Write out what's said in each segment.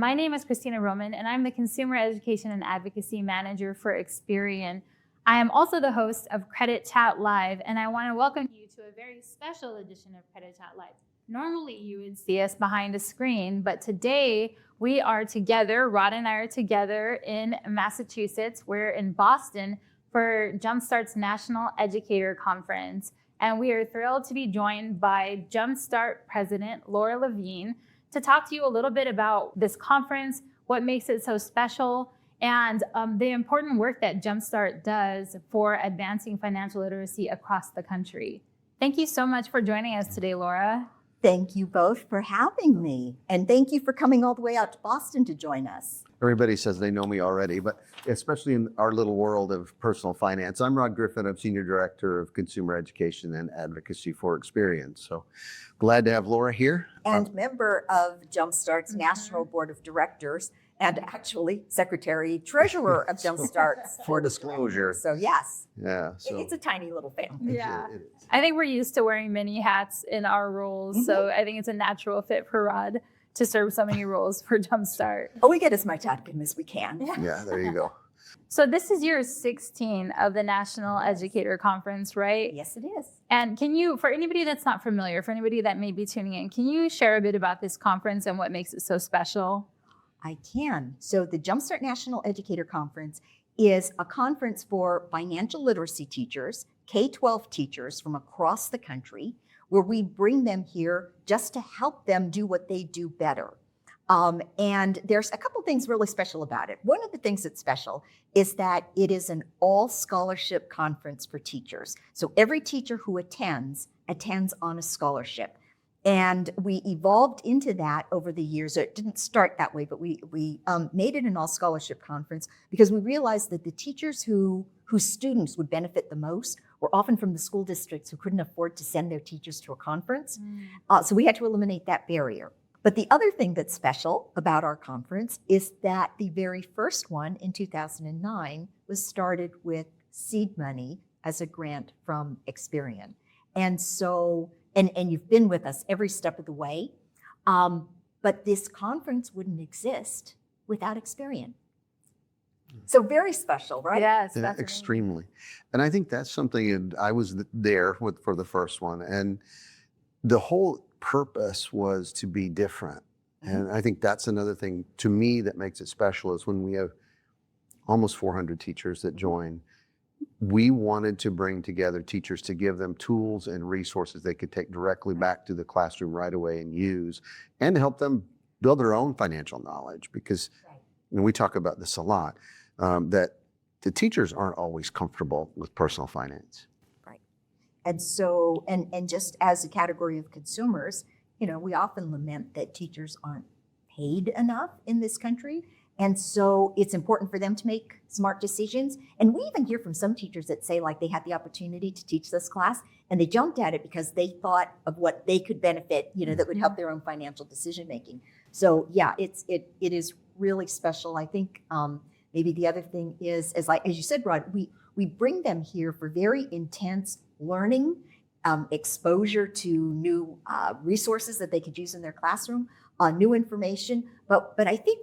My name is Christina Roman, and I'm the Consumer Education and Advocacy Manager for Experian. I am also the host of Credit Chat Live, and I want to welcome you to a very special edition of Credit Chat Live. Normally, you would see us behind a screen, but today we are together. Rod and I are together in Massachusetts. We're in Boston for Jumpstart's National Educator Conference, and we are thrilled to be joined by Jumpstart President Laura Levine to talk to you a little bit about this conference, what makes it so special, and the important work that Jumpstart does for advancing financial literacy across the country. Thank you so much for joining us today, Laura. Thank you both for having me. And thank you for coming all the way out to Boston to join us. Everybody says they know me already, but especially in our little world of personal finance. I'm Rod Griffin. I'm Senior Director of Consumer Education and Advocacy for Experian. So glad to have Laura here. And member of Jumpstart's National Board of Directors, and actually Secretary Treasurer of Jumpstart. For disclosure. So yes, Yeah. So it's a tiny little family. Yeah. it is. I think we're used to wearing many hats in our roles, so I think it's a natural fit for Rod to serve so many roles for Jumpstart. Oh, we get as much out of him as we can. Yeah, there you go. So this is year 16 of the National Educator Conference, right? Yes, it is. And can you, for anybody that's not familiar, for anybody that may be tuning in, can you share a bit about this conference and what makes it so special? I can. So the Jumpstart National Educator Conference is a conference for financial literacy teachers, K-12 teachers from across the country, where we bring them here just to help them do what they do better. And there's a couple things really special about it. One of the things that's special is that it is an all scholarship conference for teachers. So every teacher who attends on a scholarship. And we evolved into that over the years. It didn't start that way, but we made it an all scholarship conference because we realized that the teachers whose students would benefit the most were often from the school districts who couldn't afford to send their teachers to a conference. So we had to eliminate that barrier. But the other thing that's special about our conference is that the very first one in 2009 was started with seed money as a grant from Experian. And so, and you've been with us every step of the way, but this conference wouldn't exist without Experian. So very special, right? Yes, Yeah, that's extremely. And I think that's something, and I was there for the first one, and the whole purpose was to be different. And I think that's another thing to me that makes it special is when we have almost 400 teachers that join, we wanted to bring together teachers to give them tools and resources they could take directly back to the classroom right away and use, and to help them build their own financial knowledge. Because we talk about this a lot, that the teachers aren't always comfortable with personal finance. And so, and just as a category of consumers, we often lament that teachers aren't paid enough in this country. And so it's important for them to make smart decisions. And we even hear from some teachers that say like they had the opportunity to teach this class and they jumped at it because they thought of what they could benefit, that would help their own financial decision making. So yeah, it is really special. I think maybe the other thing is, as you said, Rod, we bring them here for very intense learning, exposure to new resources that they could use in their classroom, new information. But I think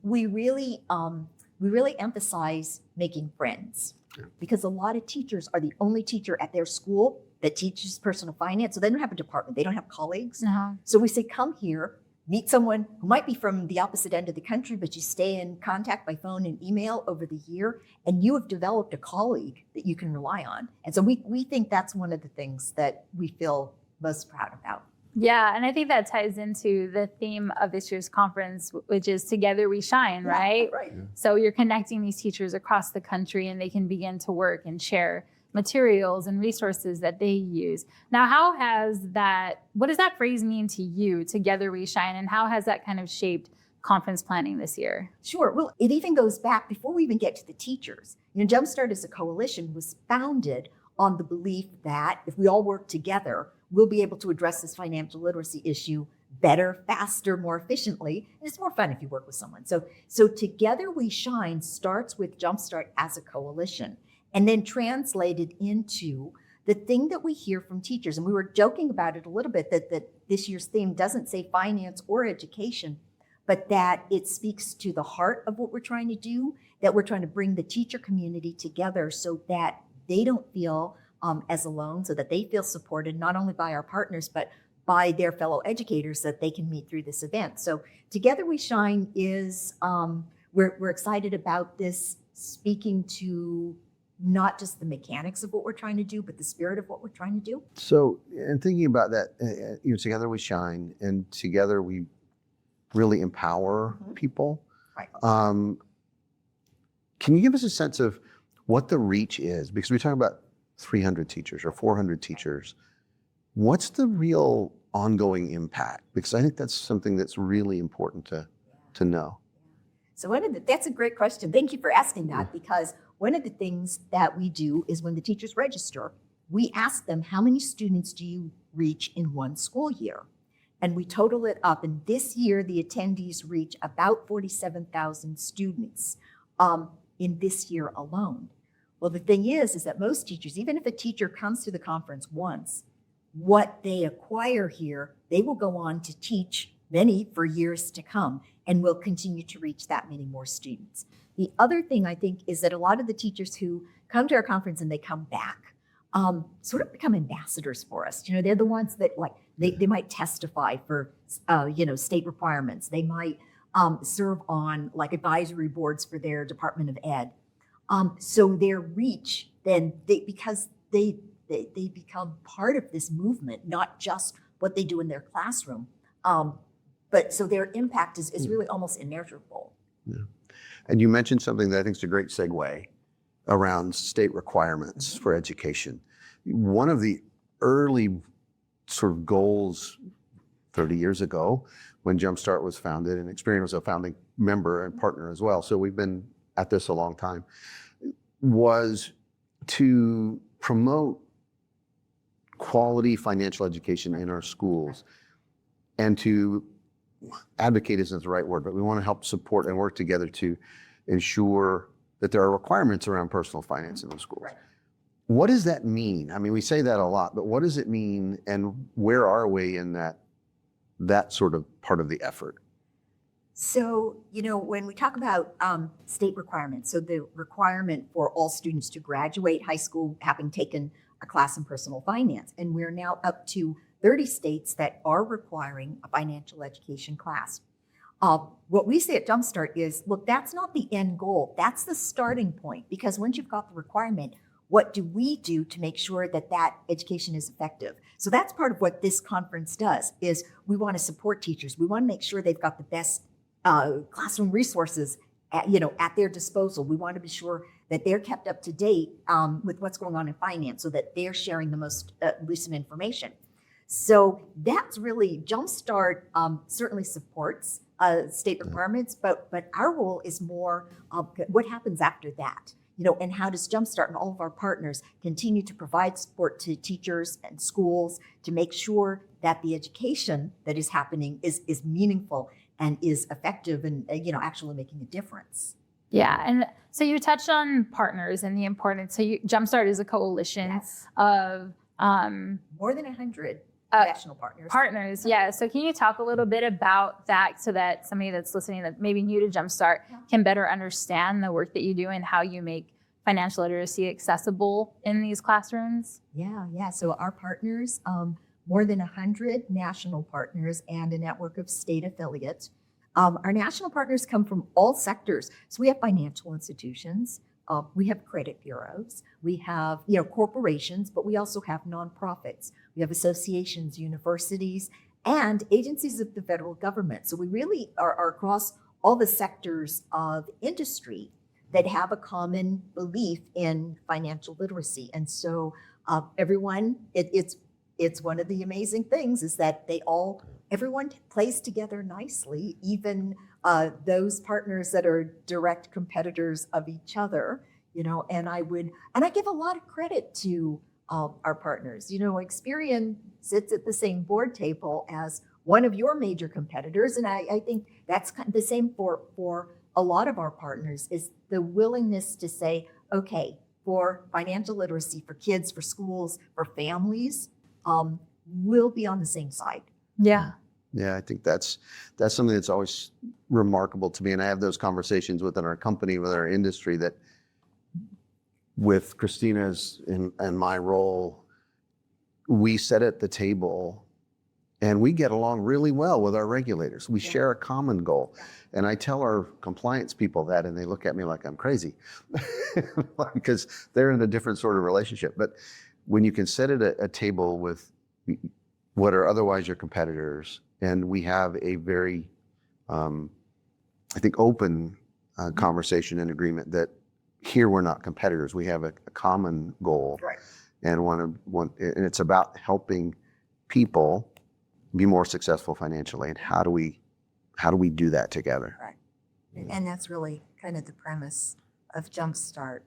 we really emphasize making friends, because a lot of teachers are the only teacher at their school that teaches personal finance. So they don't have a department, they don't have colleagues. So we say, come here, meet someone who might be from the opposite end of the country, but you stay in contact by phone and email over the year, and you have developed a colleague that you can rely on. And so we think that's one of the things that we feel most proud about. Yeah, and I think that ties into the theme of this year's conference, which is Together We Shine, right? Right. So you're connecting these teachers across the country and they can begin to work and share materials and resources that they use. Now, what does that phrase mean to you, Together We Shine, and how has that kind of shaped conference planning this year? Sure. Well, it even goes back before we even get to the teachers. Jumpstart as a coalition was founded on the belief that if we all work together, we'll be able to address this financial literacy issue better, faster, more efficiently. And it's more fun if you work with someone. So Together We Shine starts with Jumpstart as a coalition, and then translated into the thing that we hear from teachers. And we were joking about it a little bit, that this year's theme doesn't say finance or education, but that it speaks to the heart of what we're trying to do, that we're trying to bring the teacher community together so that they don't feel as alone, so that they feel supported not only by our partners, but by their fellow educators that they can meet through this event. So Together We Shine is, we're excited about this, speaking to not just the mechanics of what we're trying to do, but the spirit of what we're trying to do. So, and thinking about that, together we shine, and together we really empower people. Right. Can you give us a sense of what the reach is? Because we talk about 300 teachers or 400 teachers. What's the real ongoing impact? Because I think that's something that's really important to know. So that's a great question. Thank you for asking that, because one of the things that we do is when the teachers register, we ask them, how many students do you reach in one school year? And we total it up. And this year, the attendees reach about 47,000 students in this year alone. Well, the thing is that most teachers, even if a teacher comes to the conference once, what they acquire here, they will go on to teach many for years to come, and will continue to reach that many more students. The other thing I think is that a lot of the teachers who come to our conference and they come back sort of become ambassadors for us. They're the ones that they might testify for state requirements. They might serve on advisory boards for their Department of Ed. So their reach then because they become part of this movement, not just what they do in their classroom. But so their impact is really almost immeasurable. Yeah. And you mentioned something that I think is a great segue around state requirements for education. One of the early sort of goals 30 years ago when Jumpstart was founded, and Experian was a founding member and partner as well, so we've been at this a long time, was to promote quality financial education in our schools, and to advocate isn't the right word, but we want to help support and work together to ensure that there are requirements around personal finance in the schools. Right. What does that mean? I mean, we say that a lot, but what does it mean, and where are we in that sort of part of the effort? So, when we talk about state requirements, so the requirement for all students to graduate high school having taken a class in personal finance, and we're now up to 30 states that are requiring a financial education class. What we say at Jumpstart is, look, that's not the end goal. That's the starting point, because once you've got the requirement, what do we do to make sure that that education is effective? So that's part of what this conference does, is we want to support teachers. We want to make sure they've got the best classroom resources at their disposal. We want to be sure that they're kept up to date with what's going on in finance, so that they're sharing the most recent information. So that's really, Jumpstart certainly supports state requirements, but our role is more what happens after that, and how does Jumpstart and all of our partners continue to provide support to teachers and schools to make sure that the education that is happening is meaningful and is effective and actually making a difference. Yeah, and so you touched on partners and the importance. So Jumpstart is a coalition of more than 100 national partners. Partners, yeah. So can you talk a little bit about that, so that somebody that's listening that maybe new to Jumpstart can better understand the work that you do and how you make financial literacy accessible in these classrooms? Yeah. So our partners, more than 100 national partners and a network of state affiliates. Our national partners come from all sectors. So we have financial institutions, we have credit bureaus, we have corporations, but we also have nonprofits. We have associations, universities, and agencies of the federal government. So we really are across all the sectors of industry that have a common belief in financial literacy. And so everyone, it's one of the amazing things is that everyone plays together nicely, even those partners that are direct competitors of each other, and I give a lot of credit to our partners. Experian sits at the same board table as one of your major competitors, and I think that's kind of the same for a lot of our partners, is the willingness to say, okay, for financial literacy, for kids, for schools, for families, we'll be on the same side. Yeah. Yeah, I think that's something that's always remarkable to me. And I have those conversations within our company, with our industry, that with Christina's and my role, we sit at the table and we get along really well with our regulators. We share a common goal. And I tell our compliance people that, and they look at me like I'm crazy because they're in a different sort of relationship. But when you can sit at a table with what are otherwise your competitors, and we have a very, I think, open conversation and agreement that here we're not competitors. We have a common goal, Right. and and it's about helping people be more successful financially. And how do we do that together? Right. And that's really kind of the premise of Jumpstart.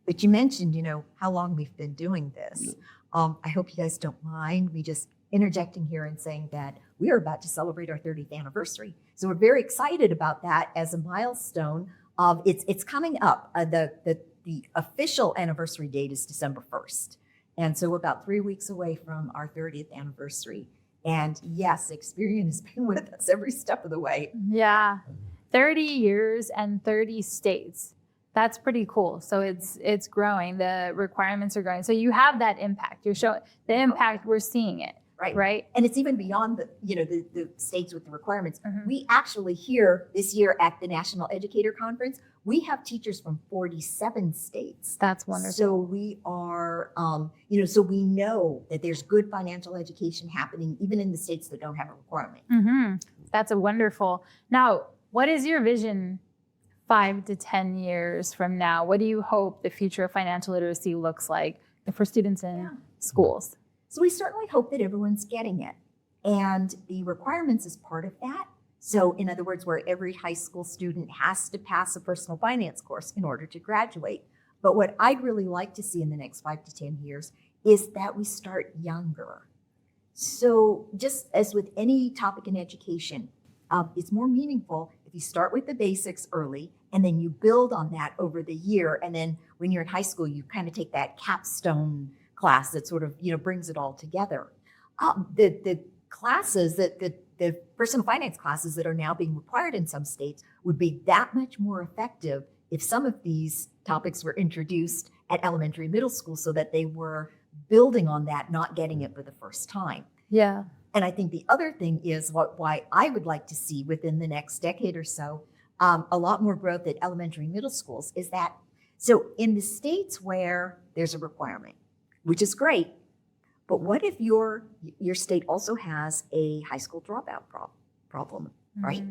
But you mentioned, how long we've been doing this. I hope you guys don't mind me just interjecting here and saying that we are about to celebrate our 30th anniversary. So we're very excited about that as a milestone. It's coming up. The official anniversary date is December 1st. And so we're about 3 weeks away from our 30th anniversary. And yes, Experian has been with us every step of the way. Yeah. 30 years and 30 states. That's pretty cool. So it's growing. The requirements are growing. So you have that impact. You're showing the impact. We're seeing it. Right. And it's even beyond the states with the requirements. Mhm. We actually here this year at the National Educator Conference, we have teachers from 47 states. That's wonderful. So we are, so we know that there's good financial education happening even in the states that don't have a requirement. Mm-hmm. That's a wonderful. Now, what is your vision 5 to 10 years from now? What do you hope the future of financial literacy looks like for students in schools? So we certainly hope that everyone's getting it. And the requirements is part of that. So in other words, where every high school student has to pass a personal finance course in order to graduate. But what I'd really like to see in the next 5 to 10 years is that we start younger. So just as with any topic in education, it's more meaningful if you start with the basics early and then you build on that over the year. And then when you're in high school, you kind of take that capstone class that sort of, brings it all together. The classes the personal finance classes that are now being required in some states would be that much more effective if some of these topics were introduced at elementary and middle school so that they were building on that, not getting it for the first time. Yeah. And I think the other thing is why I would like to see within the next decade or so, a lot more growth at elementary and middle schools is that, so in the states where there's a requirement, which is great, but what if your state also has a high school dropout problem, right?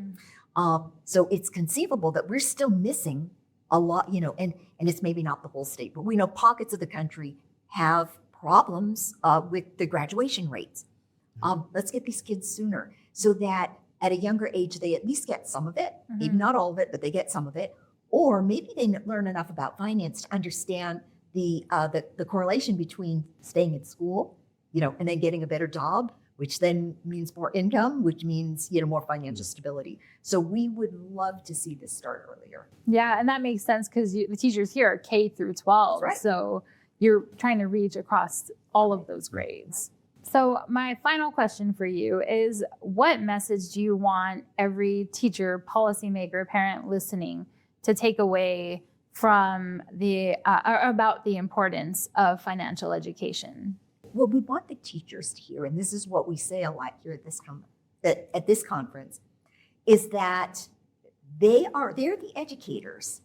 So it's conceivable that we're still missing a lot, and it's maybe not the whole state, but we know pockets of the country have problems with the graduation rates. Let's get these kids sooner so that at a younger age, they at least get some of it, maybe not all of it, but they get some of it. Or maybe they learn enough about finance to understand the correlation between staying in school, and then getting a better job, which then means more income, which means, more financial stability. So we would love to see this start earlier. Yeah, and that makes sense because the teachers here are K through 12. That's right. So you're trying to reach across all of those grades. So my final question for you is, what message do you want every teacher, policymaker, parent listening to take away from about the importance of financial education? Well, we want the teachers to hear, and this is what we say a lot here at this conference, is that they're the educators.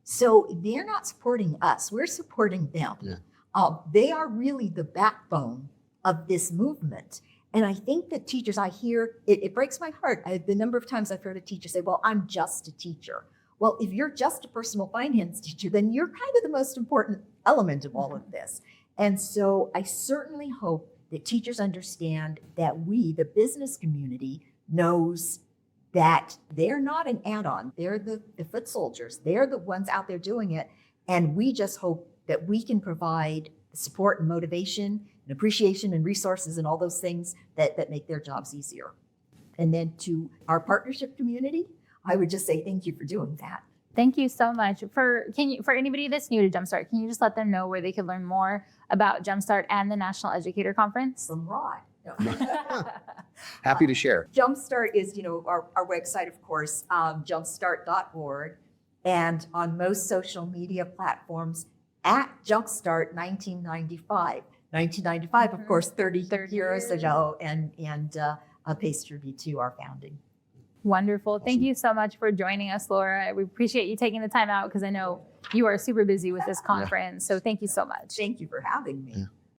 So they're not supporting us, we're supporting them. Yeah. They are really the backbone of this movement. And I think that teachers, I hear, it breaks my heart. The number of times I've heard a teacher say, well, I'm just a teacher. Well, if you're just a personal finance teacher, then you're kind of the most important element of all of this. And so I certainly hope that teachers understand that we, the business community, knows that they're not an add-on. They're the foot soldiers. They're the ones out there doing it. And we just hope that we can provide the support and motivation and appreciation and resources and all those things that make their jobs easier. And then to our partnership community, I would just say thank you for doing that. Thank you so much. For anybody that's new to Jumpstart, can you just let them know where they can learn more about Jumpstart and the National Educator Conference? From Rod. Happy to share. Jumpstart is, our website, of course, jumpstart.org, and on most social media platforms at Jumpstart 1995. 1995, of course, 30 years ago, and pays tribute to our founding. Wonderful. Thank you so much for joining us, Laura. We appreciate you taking the time out because I know you are super busy with this conference. So thank you so much. Thank you for having me. Yeah.